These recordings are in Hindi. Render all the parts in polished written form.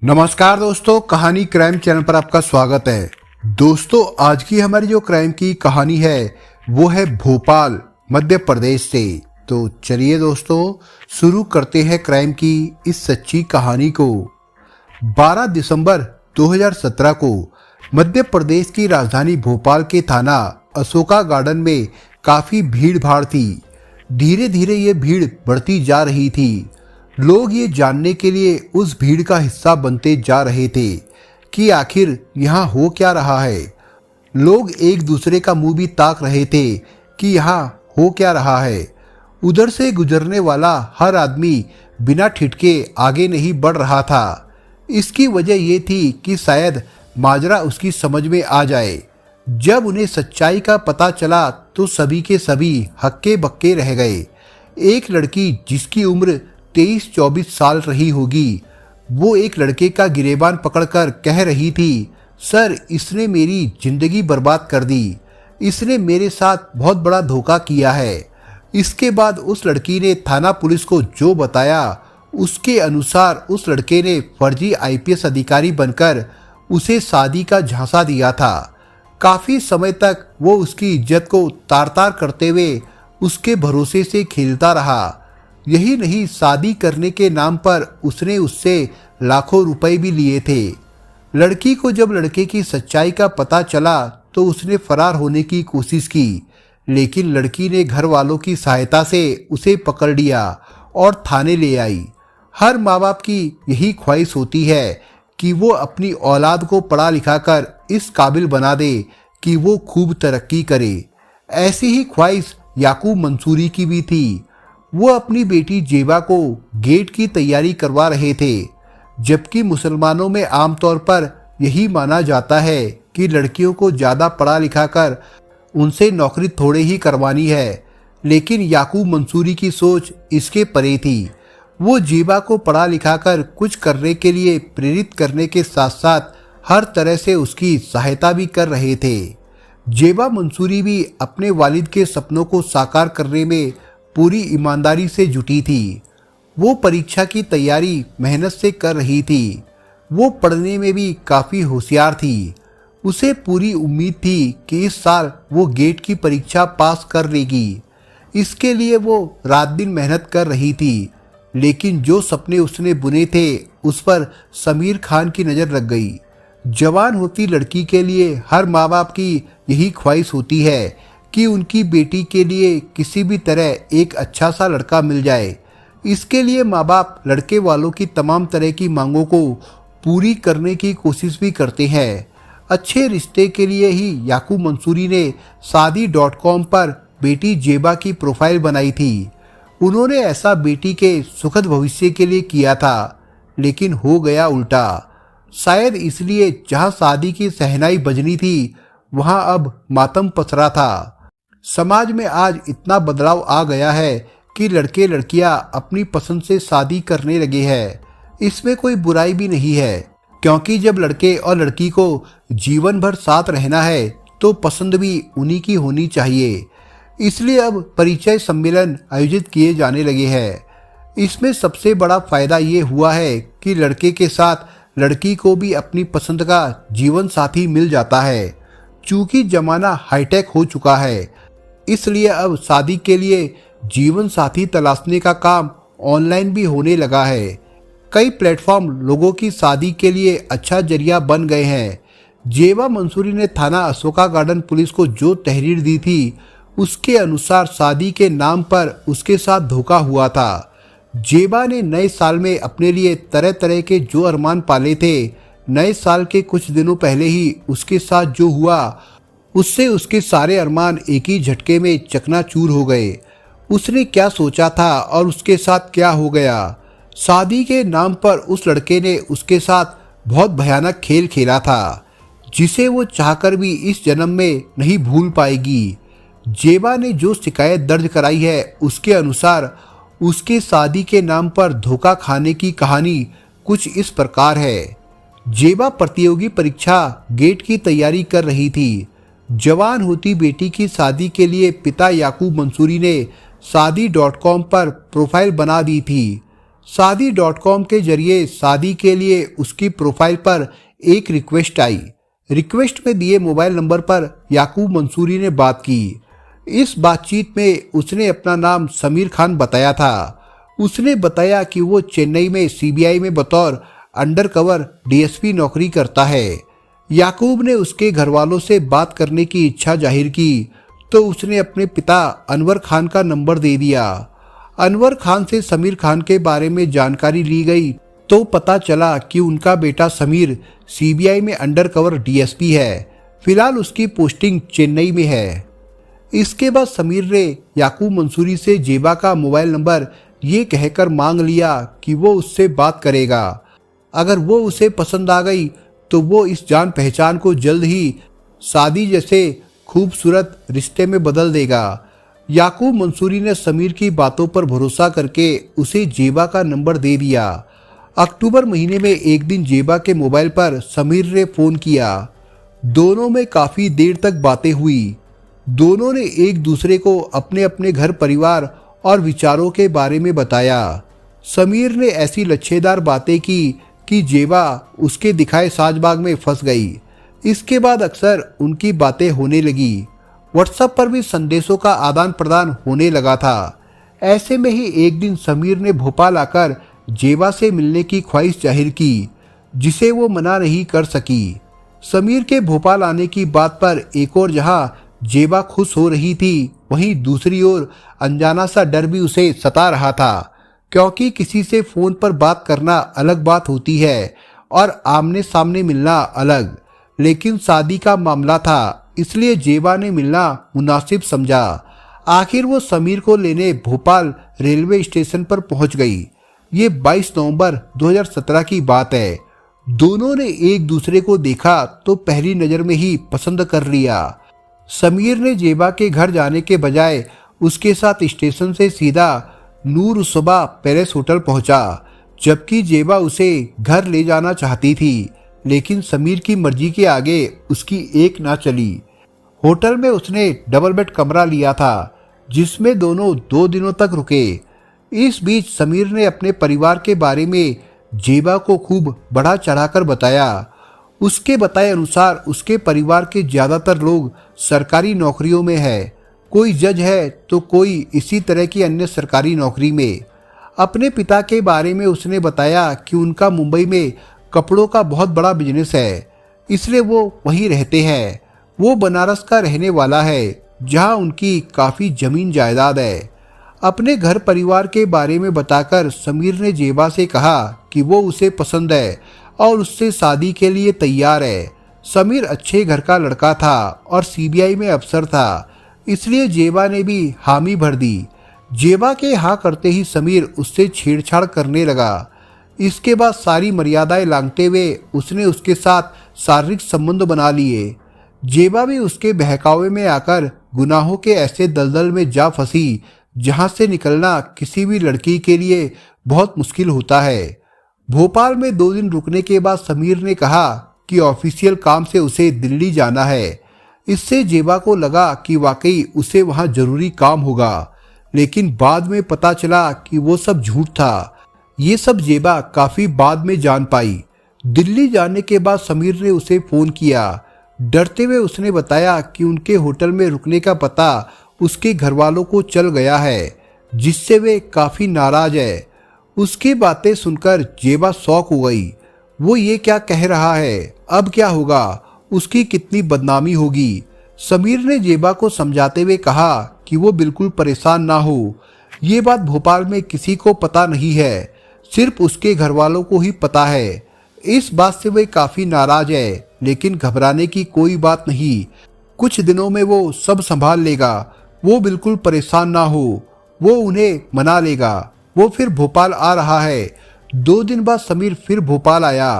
नमस्कार दोस्तों, कहानी क्राइम चैनल पर आपका स्वागत है। दोस्तों, आज की हमारी जो क्राइम की कहानी है वो है भोपाल मध्य प्रदेश से। तो चलिए दोस्तों, शुरू करते हैं क्राइम की इस सच्ची कहानी को। 12 दिसंबर 2017 को मध्य प्रदेश की राजधानी भोपाल के थाना अशोका गार्डन में काफ़ी भीड़ भाड़ थी। धीरे धीरे ये भीड़ बढ़ती जा रही थी। लोग ये जानने के लिए उस भीड़ का हिस्सा बनते जा रहे थे कि आखिर यहाँ हो क्या रहा है। लोग एक दूसरे का मुंह भी ताक रहे थे कि यहाँ हो क्या रहा है। उधर से गुजरने वाला हर आदमी बिना ठिठके आगे नहीं बढ़ रहा था। इसकी वजह ये थी कि शायद माजरा उसकी समझ में आ जाए। जब उन्हें सच्चाई का पता चला तो सभी के सभी हक्के बक्के रह गए। एक लड़की जिसकी उम्र 23-24 साल रही होगी, वो एक लड़के का गिरेबान पकड़कर कह रही थी, सर, इसने मेरी जिंदगी बर्बाद कर दी। इसने मेरे साथ बहुत बड़ा धोखा किया है। इसके बाद उस लड़की ने थाना पुलिस को जो बताया, उसके अनुसार उस लड़के ने फर्जी आईपीएस अधिकारी बनकर उसे शादी का झांसा दिया था। काफ़ी समय तक वो उसकी इज्जत को तार तार करते हुए उसके भरोसे से खेलता रहा। यही नहीं, शादी करने के नाम पर उसने उससे लाखों रुपए भी लिए थे। लड़की को जब लड़के की सच्चाई का पता चला तो उसने फरार होने की कोशिश की, लेकिन लड़की ने घर वालों की सहायता से उसे पकड़ लिया और थाने ले आई। हर माँ बाप की यही ख्वाहिश होती है कि वो अपनी औलाद को पढ़ा लिखा कर इस काबिल बना दे कि वो खूब तरक्की करे। ऐसी ही ख्वाहिश याकूब मंसूरी की भी थी। वो अपनी बेटी जेबा को गेट की तैयारी करवा रहे थे। जबकि मुसलमानों में आमतौर पर यही माना जाता है कि लड़कियों को ज़्यादा पढ़ा लिखा कर उनसे नौकरी थोड़े ही करवानी है, लेकिन याकूब मंसूरी की सोच इसके परे थी। वो जेबा को पढ़ा लिखा कर कुछ करने के लिए प्रेरित करने के साथ साथ हर तरह से उसकी सहायता भी कर रहे थे। जेबा मंसूरी भी अपने वालिद के सपनों को साकार करने में पूरी ईमानदारी से जुटी थी। वो परीक्षा की तैयारी मेहनत से कर रही थी। वो पढ़ने में भी काफ़ी होशियार थी। उसे पूरी उम्मीद थी कि इस साल वो गेट की परीक्षा पास कर लेगी। इसके लिए वो रात दिन मेहनत कर रही थी, लेकिन जो सपने उसने बुने थे उस पर समीर खान की नज़र लग गई। जवान होती लड़की के लिए हर माँ बाप की यही ख्वाहिश होती है कि उनकी बेटी के लिए किसी भी तरह एक अच्छा सा लड़का मिल जाए। इसके लिए माँ बाप लड़के वालों की तमाम तरह की मांगों को पूरी करने की कोशिश भी करते हैं। अच्छे रिश्ते के लिए ही याकूब मंसूरी ने शादी.com पर बेटी जेबा की प्रोफाइल बनाई थी। उन्होंने ऐसा बेटी के सुखद भविष्य के लिए किया था, लेकिन हो गया उल्टा। शायद इसलिए जहाँ शादी की शहनाई बजनी थी, वहाँ अब मातम पसरा था। समाज में आज इतना बदलाव आ गया है कि लड़के लड़कियां अपनी पसंद से शादी करने लगे हैं। इसमें कोई बुराई भी नहीं है, क्योंकि जब लड़के और लड़की को जीवन भर साथ रहना है तो पसंद भी उन्हीं की होनी चाहिए। इसलिए अब परिचय सम्मेलन आयोजित किए जाने लगे हैं। इसमें सबसे बड़ा फायदा ये हुआ है कि लड़के के साथ लड़की को भी अपनी पसंद का जीवन साथी मिल जाता है। चूँकि जमाना हाईटेक हो चुका है, इसलिए अब शादी के लिए जीवन साथी तलाशने का काम ऑनलाइन भी होने लगा है। कई प्लेटफॉर्म लोगों की शादी के लिए अच्छा जरिया बन गए हैं। जेबा मंसूरी ने थाना अशोका गार्डन पुलिस को जो तहरीर दी थी, उसके अनुसार शादी के नाम पर उसके साथ धोखा हुआ था। जेबा ने नए साल में अपने लिए तरह तरह के जो अरमान पाले थे, नए साल के कुछ दिनों पहले ही उसके साथ जो हुआ, उससे उसके सारे अरमान एक ही झटके में चकनाचूर हो गए। उसने क्या सोचा था और उसके साथ क्या हो गया। शादी के नाम पर उस लड़के ने उसके साथ बहुत भयानक खेल खेला था, जिसे वो चाहकर भी इस जन्म में नहीं भूल पाएगी। जेबा ने जो शिकायत दर्ज कराई है, उसके अनुसार उसके शादी के नाम पर धोखा खाने की कहानी कुछ इस प्रकार है। जेबा प्रतियोगी परीक्षा गेट की तैयारी कर रही थी। जवान होती बेटी की शादी के लिए पिता याकूब मंसूरी ने शादी.com पर प्रोफाइल बना दी थी। शादी.com के जरिए शादी के लिए उसकी प्रोफाइल पर एक रिक्वेस्ट आई। रिक्वेस्ट में दिए मोबाइल नंबर पर याकूब मंसूरी ने बात की। इस बातचीत में उसने अपना नाम समीर खान बताया था। उसने बताया कि वो चेन्नई में सीबीआई में बतौर अंडरकवर डीएसपी नौकरी करता है। याकूब ने उसके घर वालों से बात करने की इच्छा जाहिर की तो उसने अपने पिता अनवर खान का नंबर दे दिया। अनवर खान से समीर खान के बारे में जानकारी ली गई तो पता चला कि उनका बेटा समीर सीबीआई में अंडरकवर डीएसपी है। फिलहाल उसकी पोस्टिंग चेन्नई में है। इसके बाद समीर ने याकूब मंसूरी से जेबा का मोबाइल नंबर ये कहकर मांग लिया कि वो उससे बात करेगा। अगर वो उसे पसंद आ गई तो वो इस जान पहचान को जल्द ही शादी जैसे खूबसूरत रिश्ते में बदल देगा। याकूब मंसूरी ने समीर की बातों पर भरोसा करके उसे जेबा का नंबर दे दिया। अक्टूबर महीने में एक दिन जेबा के मोबाइल पर समीर ने फोन किया। दोनों में काफी देर तक बातें हुई। दोनों ने एक दूसरे को अपने अपने घर परिवार और विचारों के बारे में बताया। समीर ने ऐसी लच्छेदार बातें की कि जेबा उसके दिखाए साजबाग में फंस गई। इसके बाद अक्सर उनकी बातें होने लगी। व्हाट्सएप पर भी संदेशों का आदान प्रदान होने लगा था। ऐसे में ही एक दिन समीर ने भोपाल आकर जेबा से मिलने की ख्वाहिश जाहिर की, जिसे वो मना नहीं कर सकी। समीर के भोपाल आने की बात पर एक और जहां जेबा खुश हो रही थी, वहीं दूसरी ओर अनजाना सा डर भी उसे सता रहा था, क्योंकि किसी से फोन पर बात करना अलग बात होती है और आमने सामने मिलना अलग। लेकिन शादी का मामला था, इसलिए जेबा ने मिलना मुनासिब समझा। आखिर वो समीर को लेने भोपाल रेलवे स्टेशन पर पहुंच गई। ये 22 नवंबर 2017 की बात है। दोनों ने एक दूसरे को देखा तो पहली नजर में ही पसंद कर लिया। समीर ने जेबा के घर जाने के बजाय उसके साथ स्टेशन से सीधा नूर सुबह पैलेस होटल पहुंचा, जबकि जेबा उसे घर ले जाना चाहती थी, लेकिन समीर की मर्जी के आगे उसकी एक ना चली। होटल में उसने डबल बेड कमरा लिया था, जिसमें दोनों 2 दिनों तक रुके। इस बीच समीर ने अपने परिवार के बारे में जेबा को खूब बढ़ा चढ़ाकर बताया। उसके बताए अनुसार उसके परिवार के ज्यादातर लोग सरकारी नौकरियों में है। कोई जज है तो कोई इसी तरह की अन्य सरकारी नौकरी में। अपने पिता के बारे में उसने बताया कि उनका मुंबई में कपड़ों का बहुत बड़ा बिजनेस है, इसलिए वो वहीं रहते हैं। वो बनारस का रहने वाला है, जहां उनकी काफ़ी ज़मीन जायदाद है। अपने घर परिवार के बारे में बताकर समीर ने जेबा से कहा कि वो उसे पसंद है और उससे शादी के लिए तैयार है। समीर अच्छे घर का लड़का था और सीबीआई में अफसर था, इसलिए जेबा ने भी हामी भर दी। जेबा के हाँ करते ही समीर उससे छेड़छाड़ करने लगा। इसके बाद सारी मर्यादाएं लांघते हुए उसने उसके साथ शारीरिक संबंध बना लिए। जेबा भी उसके बहकावे में आकर गुनाहों के ऐसे दलदल में जा फंसी, जहां से निकलना किसी भी लड़की के लिए बहुत मुश्किल होता है। भोपाल में 2 दिन रुकने के बाद समीर ने कहा कि ऑफिशियल काम से उसे दिल्ली जाना है। इससे जेबा को लगा कि वाकई उसे वहां जरूरी काम होगा, लेकिन बाद में पता चला कि वो सब झूठ था। ये सब जेबा काफी बाद में जान पाई। दिल्ली जाने के बाद समीर ने उसे फोन किया। डरते हुए उसने बताया कि उनके होटल में रुकने का पता उसके घर वालों को चल गया है, जिससे वे काफी नाराज है। उसकी बातें सुनकर जेबा शॉक हो गई। वो ये क्या कह रहा है? अब क्या होगा? उसकी कितनी बदनामी होगी? समीर ने जेबा को समझाते हुए कहा कि वो बिल्कुल परेशान ना हो। ये बात भोपाल में किसी को पता नहीं है, सिर्फ उसके घर वालों को ही पता है। इस बात से वे काफी नाराज है, लेकिन घबराने की कोई बात नहीं। कुछ दिनों में वो सब संभाल लेगा। वो बिल्कुल परेशान ना हो, वो उन्हें मना लेगा। वो फिर भोपाल आ रहा है। 2 दिन बाद समीर फिर भोपाल आया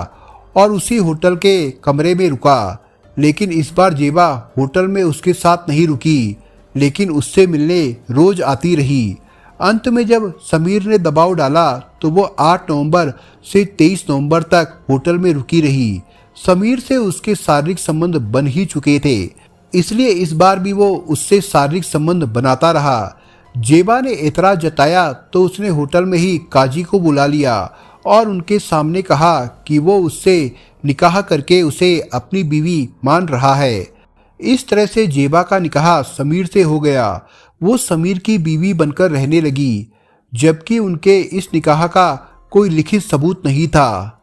और उसी होटल के कमरे में रुका, लेकिन इस बार जेबा होटल में उसके साथ नहीं रुकी, लेकिन उससे मिलने रोज आती रही। अंत में जब समीर ने दबाव डाला तो वो 8 नवंबर से 23 नवंबर तक होटल में रुकी रही। समीर से उसके शारीरिक संबंध बन ही चुके थे, इसलिए इस बार भी वो उससे शारीरिक संबंध बनाता रहा। जेबा ने एतराज जताया तो उसने होटल में ही काजी को बुला लिया और उनके सामने कहा कि वो उससे निकाह करके उसे अपनी बीवी मान रहा है। इस तरह से जेबा का निकाह समीर से हो गया। वो समीर की बीवी बनकर रहने लगी, जबकि उनके इस निकाह का कोई लिखित सबूत नहीं था।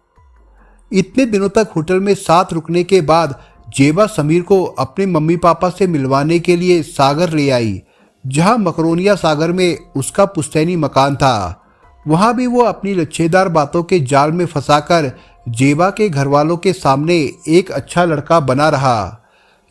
इतने दिनों तक होटल में साथ रुकने के बाद जेबा समीर को अपने मम्मी पापा से मिलवाने के लिए सागर ले आई, जहां मकरोनिया सागर में उसका पुश्तैनी मकान था। वहां भी वो अपनी लच्छेदार बातों के जाल में फंसाकर जेबा के घरवालों के सामने एक अच्छा लड़का बना रहा।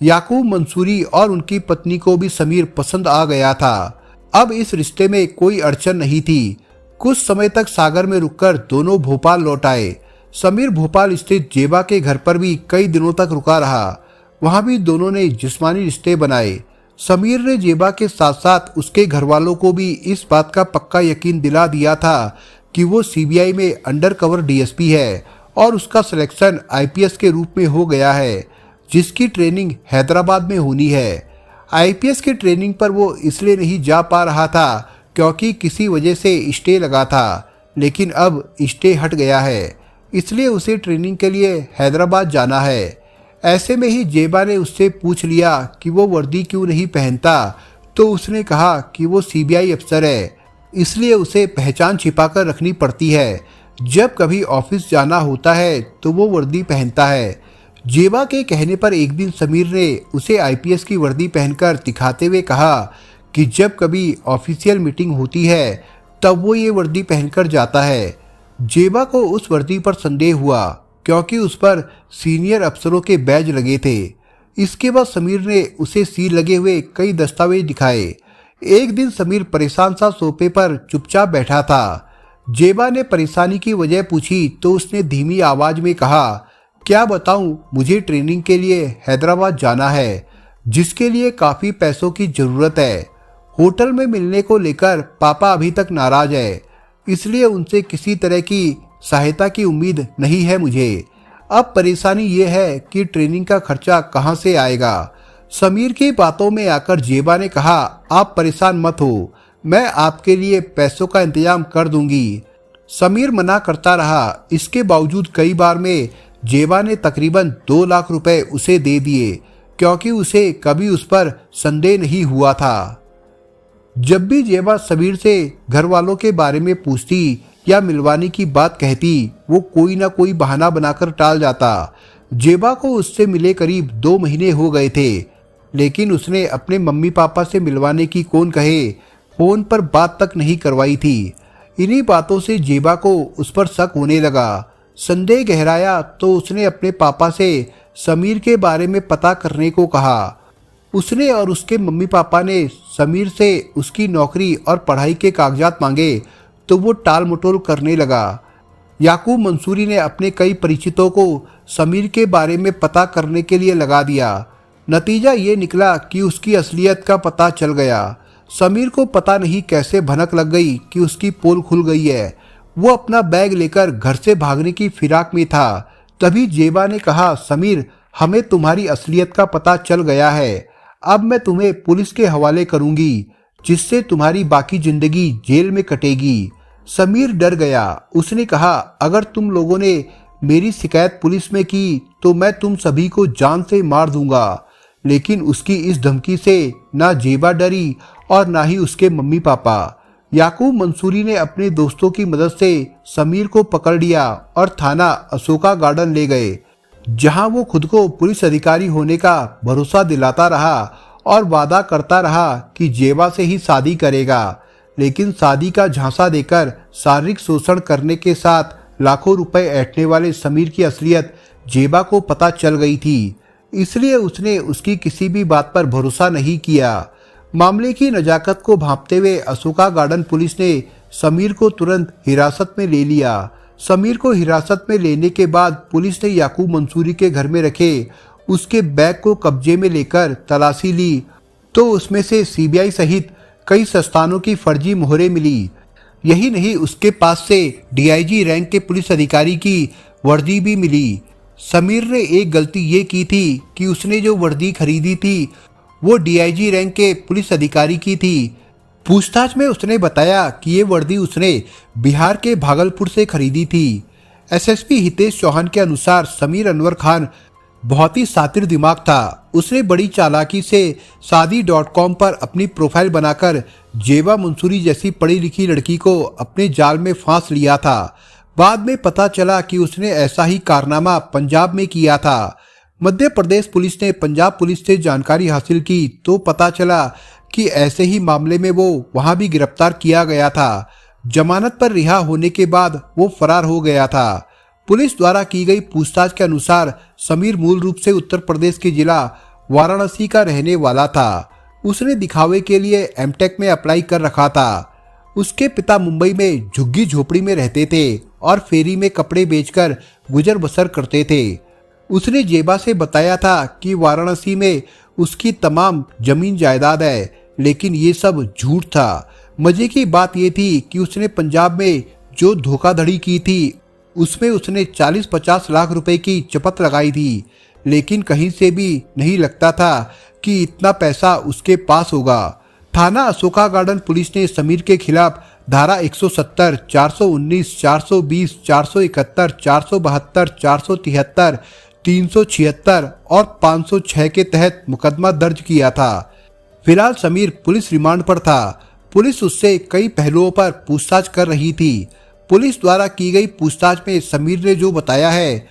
याकूब मंसूरी और उनकी पत्नी को भी समीर पसंद आ गया था। अब इस रिश्ते में कोई अड़चन नहीं थी। कुछ समय तक सागर में रुककर दोनों भोपाल लौट आए। समीर भोपाल स्थित जेबा के घर पर भी कई दिनों तक रुका रहा। वहां भी दोनों ने जिस्मानी रिश्ते बनाए। समीर ने जेबा के साथ साथ उसके घरवालों को भी इस बात का पक्का यकीन दिला दिया था कि वो सीबीआई में अंडर कवर डीएसपी है और उसका सिलेक्शन आईपीएस के रूप में हो गया है, जिसकी ट्रेनिंग हैदराबाद में होनी है। आईपीएस की ट्रेनिंग पर वो इसलिए नहीं जा पा रहा था क्योंकि किसी वजह से स्टे लगा था, लेकिन अब स्टे हट गया है, इसलिए उसे ट्रेनिंग के लिए हैदराबाद जाना है। ऐसे में ही जेबा ने उससे पूछ लिया कि वो वर्दी क्यों नहीं पहनता, तो उसने कहा कि वो सीबीआई अफसर है, इसलिए उसे पहचान छिपाकर रखनी पड़ती है। जब कभी ऑफिस जाना होता है तो वो वर्दी पहनता है। जेबा के कहने पर एक दिन समीर ने उसे आईपीएस की वर्दी पहनकर दिखाते हुए कहा कि जब कभी ऑफिशियल मीटिंग होती है तब वो ये वर्दी पहनकर जाता है। जेबा को उस वर्दी पर संदेह हुआ क्योंकि उस पर सीनियर अफसरों के बैज लगे थे। इसके बाद समीर ने उसे सील लगे हुए कई दस्तावेज दिखाए। एक दिन समीर परेशान सा सोफे पर चुपचाप बैठा था। जेबा ने परेशानी की वजह पूछी तो उसने धीमी आवाज में कहा, क्या बताऊं, मुझे ट्रेनिंग के लिए हैदराबाद जाना है, जिसके लिए काफी पैसों की जरूरत है। होटल में मिलने को लेकर पापा अभी तक नाराज है, इसलिए उनसे किसी तरह की सहायता की उम्मीद नहीं है मुझे। अब परेशानी ये है कि ट्रेनिंग का खर्चा कहाँ से आएगा। समीर की बातों में आकर जेबा ने कहा, आप परेशान मत हो, मैं आपके लिए पैसों का इंतजाम कर दूंगी। समीर मना करता रहा। इसके बावजूद कई बार में जेबा ने तकरीबन 2 लाख रुपए उसे दे दिए, क्योंकि उसे कभी उस पर संदेह नहीं हुआ था। जब भी जेबा समीर से घर वालों के बारे में पूछती या मिलवाने की बात कहती, वो कोई ना कोई बहाना बनाकर टाल जाता। जेबा को उससे मिले करीब 2 महीने हो गए थे, लेकिन उसने अपने मम्मी पापा से मिलवाने की कौन कहे, फोन पर बात तक नहीं करवाई थी। इन्हीं बातों से जेबा को उस पर शक होने लगा। संदेह गहराया तो उसने अपने पापा से समीर के बारे में पता करने को कहा। उसने और उसके मम्मी पापा ने समीर से उसकी नौकरी और पढ़ाई के कागजात मांगे तो वो टाल मटोल करने लगा। याकूब मंसूरी ने अपने कई परिचितों को समीर के बारे में पता करने के लिए लगा दिया। नतीजा ये निकला कि उसकी असलियत का पता चल गया। समीर को पता नहीं कैसे भनक लग गई कि उसकी पोल खुल गई है। वो अपना बैग लेकर घर से भागने की फिराक में था। तभी जेबा ने कहा, समीर, हमें तुम्हारी असलियत का पता चल गया है। अब मैं तुम्हें पुलिस के हवाले करूंगी, जिससे तुम्हारी बाकी जिंदगी जेल में कटेगी। समीर डर गया। उसने कहा, अगर तुम लोगों ने मेरी शिकायत पुलिस में की तो मैं तुम सभी को जान से मार दूंगा। लेकिन उसकी इस धमकी से ना जेबा डरी और ना ही उसके मम्मी पापा। याकूब मंसूरी ने अपने दोस्तों की मदद से समीर को पकड़ लिया और थाना अशोका गार्डन ले गए, जहां वो खुद को पुलिस अधिकारी होने का भरोसा दिलाता रहा और वादा करता रहा कि जेबा से ही शादी करेगा। लेकिन शादी का झांसा देकर शारीरिक शोषण करने के साथ लाखों रुपए ऐंठने वाले समीर की असलियत जेबा को पता चल गई थी। इसलिए उसने उसकी किसी भी बात पर भरोसा नहीं किया। मामले की नजाकत को भांपते हुए अशोका गार्डन पुलिस ने समीर को तुरंत हिरासत में ले लिया। समीर को हिरासत में लेने के बाद पुलिस ने याकूब मंसूरी के घर में रखे उसके बैग को कब्जे में लेकर तलाशी ली तो उसमें से सीबीआई सहित कई संस्थानों की फर्जी मोहरें मिली। यही नहीं, उसके पास से डीआईजी रैंक के पुलिस अधिकारी की वर्दी भी मिली। समीर ने एक गलती ये की थी कि उसने जो वर्दी खरीदी थी वो डीआईजी रैंक के पुलिस अधिकारी की थी। पूछताछ में उसने बताया कि ये वर्दी उसने बिहार के भागलपुर से खरीदी थी। एसएसपी हितेश चौहान के अनुसार समीर अनवर खान बहुत ही शातिर दिमाग था। उसने बड़ी चालाकी से शादी.com पर अपनी प्रोफाइल बनाकर जेबा मंसूरी जैसी पढ़ी लिखी लड़की को अपने जाल में फांस लिया था। बाद में पता चला कि उसने ऐसा ही कारनामा पंजाब में किया था। मध्य प्रदेश पुलिस ने पंजाब पुलिस से जानकारी हासिल की तो पता चला कि ऐसे ही मामले में वो वहां भी गिरफ्तार किया गया था। जमानत पर रिहा होने के बाद वो फरार हो गया था। पुलिस द्वारा की गई पूछताछ के अनुसार समीर मूल रूप से उत्तर प्रदेश के जिला वाराणसी का रहने वाला था। उसने दिखावे के लिए एमटेक में अप्लाई कर रखा था। उसके पिता मुंबई में झुग्गी झोपड़ी में रहते थे और फेरी में कपड़े बेचकर गुजर बसर करते थे। उसने जेबा से बताया था कि वाराणसी में उसकी तमाम जमीन जायदाद है, लेकिन ये सब झूठ था। मजे की बात यह थी कि उसने पंजाब में जो धोखाधड़ी की थी उसमें उसने 40-50 लाख रुपए की चपत लगाई थी, लेकिन कहीं से भी नहीं लगता था कि इतना पैसा उसके पास होगा। थाना अशोका गार्डन पुलिस ने समीर के खिलाफ धारा 170, 419, 420, 471, 472, 473, 376 और 506 के तहत मुकदमा दर्ज किया था। फिलहाल समीर पुलिस रिमांड पर था। पुलिस उससे कई पहलुओं पर पूछताछ कर रही थी। पुलिस द्वारा की गई पूछताछ में समीर ने जो बताया है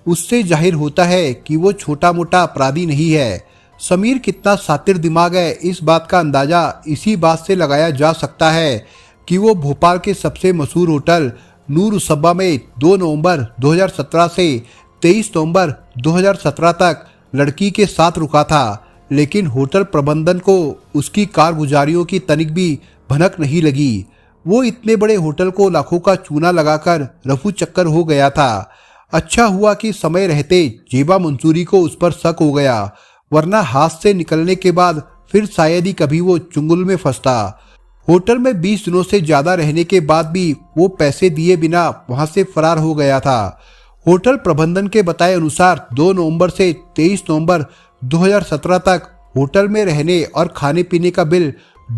उससे जाहिर होता है कि वो छोटा मोटा अपराधी नहीं है। समीर कितना शातिर दिमाग है, इस बात का अंदाजा इसी बात से लगाया जा सकता है कि वो भोपाल के सबसे मशहूर होटल नूर उसब्बा में 2 नवंबर 2017 से 23 नवंबर 2017 तक लड़की के साथ रुका था, लेकिन होटल प्रबंधन को उसकी कारगुजारियों की तनिक भी भनक नहीं लगी। वो इतने बड़े होटल को लाखों का चूना लगाकर रफू चक्कर हो गया था। अच्छा हुआ कि समय रहते जेबा मंसूरी को उस पर शक हो गया, वरना हाथ से निकलने के बाद फिर शायद ही कभी वो चुंगल में फंसता। होटल में 20 दिनों से ज्यादा रहने के बाद भी वो पैसे दिए बिना वहां से फरार हो गया था। होटल प्रबंधन के बताए अनुसार 2 नवंबर से 23 नवंबर 2017 तक होटल में रहने और खाने पीने का बिल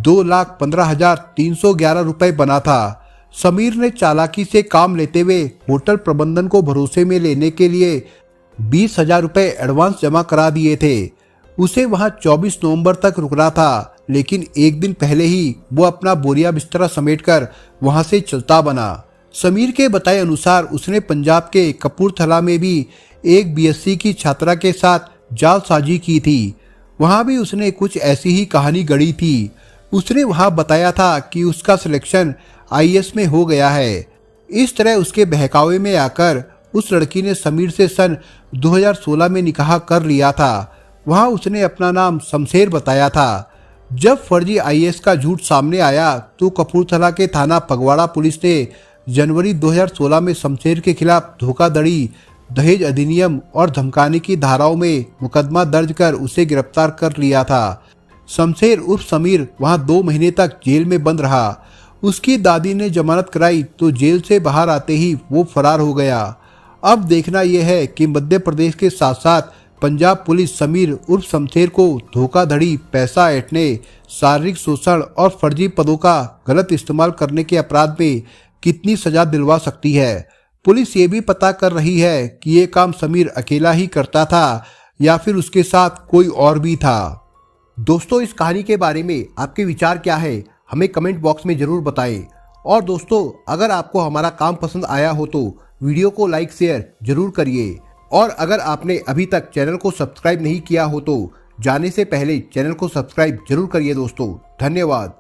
2,15,311 रुपए बना था। समीर ने चालाकी से काम लेते हुए होटल प्रबंधन को भरोसे में लेने के लिए 20,000 रुपए एडवांस जमा करा दिए थे। उसे वहां 24 नवंबर तक रुकना था, लेकिन एक दिन पहले ही वो अपना बोरिया बिस्तरा समेटकर वहां से चलता बना। समीर के बताए अनुसार उसने पंजाब के कपूरथला में भी एक बीएससी की छात्रा के साथ जालसाजी की थी। वहां भी उसने कुछ ऐसी ही कहानी गढ़ी थी। उसने वहां बताया था कि उसका सिलेक्शन आईएएस में हो गया है। इस तरह उसके बहकावे में आकर उस लड़की ने समीर से सन 2016 में निकाह कर लिया था। वहां उसने अपना नाम शमशेर बताया था। जब फर्जी आईएएस का झूठ सामने आया तो कपूरथला के थाना फगवाड़ा पुलिस ने जनवरी 2016 में शमशेर के खिलाफ धोखाधड़ी, दहेज अधिनियम और धमकाने की धाराओं में मुकदमा दर्ज कर उसे गिरफ्तार कर लिया था। शमशेर उर्फ समीर वहां 2 महीने तक जेल में बंद रहा। उसकी दादी ने जमानत कराई तो जेल से बाहर आते ही वो फरार हो गया। अब देखना यह है कि मध्य प्रदेश के साथ साथ पंजाब पुलिस समीर उर्फ शमशेर को धोखाधड़ी, पैसा ऐंठने, शारीरिक शोषण और फर्जी पदों का गलत इस्तेमाल करने के अपराध में कितनी सजा दिलवा सकती है। पुलिस ये भी पता कर रही है कि ये काम समीर अकेला ही करता था या फिर उसके साथ कोई और भी था। दोस्तों, इस कहानी के बारे में आपके विचार क्या है, हमें कमेंट बॉक्स में जरूर बताएं। और दोस्तों, अगर आपको हमारा काम पसंद आया हो तो वीडियो को लाइक शेयर जरूर करिए। और अगर आपने अभी तक चैनल को सब्सक्राइब नहीं किया हो तो जाने से पहले चैनल को सब्सक्राइब जरूर करिए दोस्तों। धन्यवाद।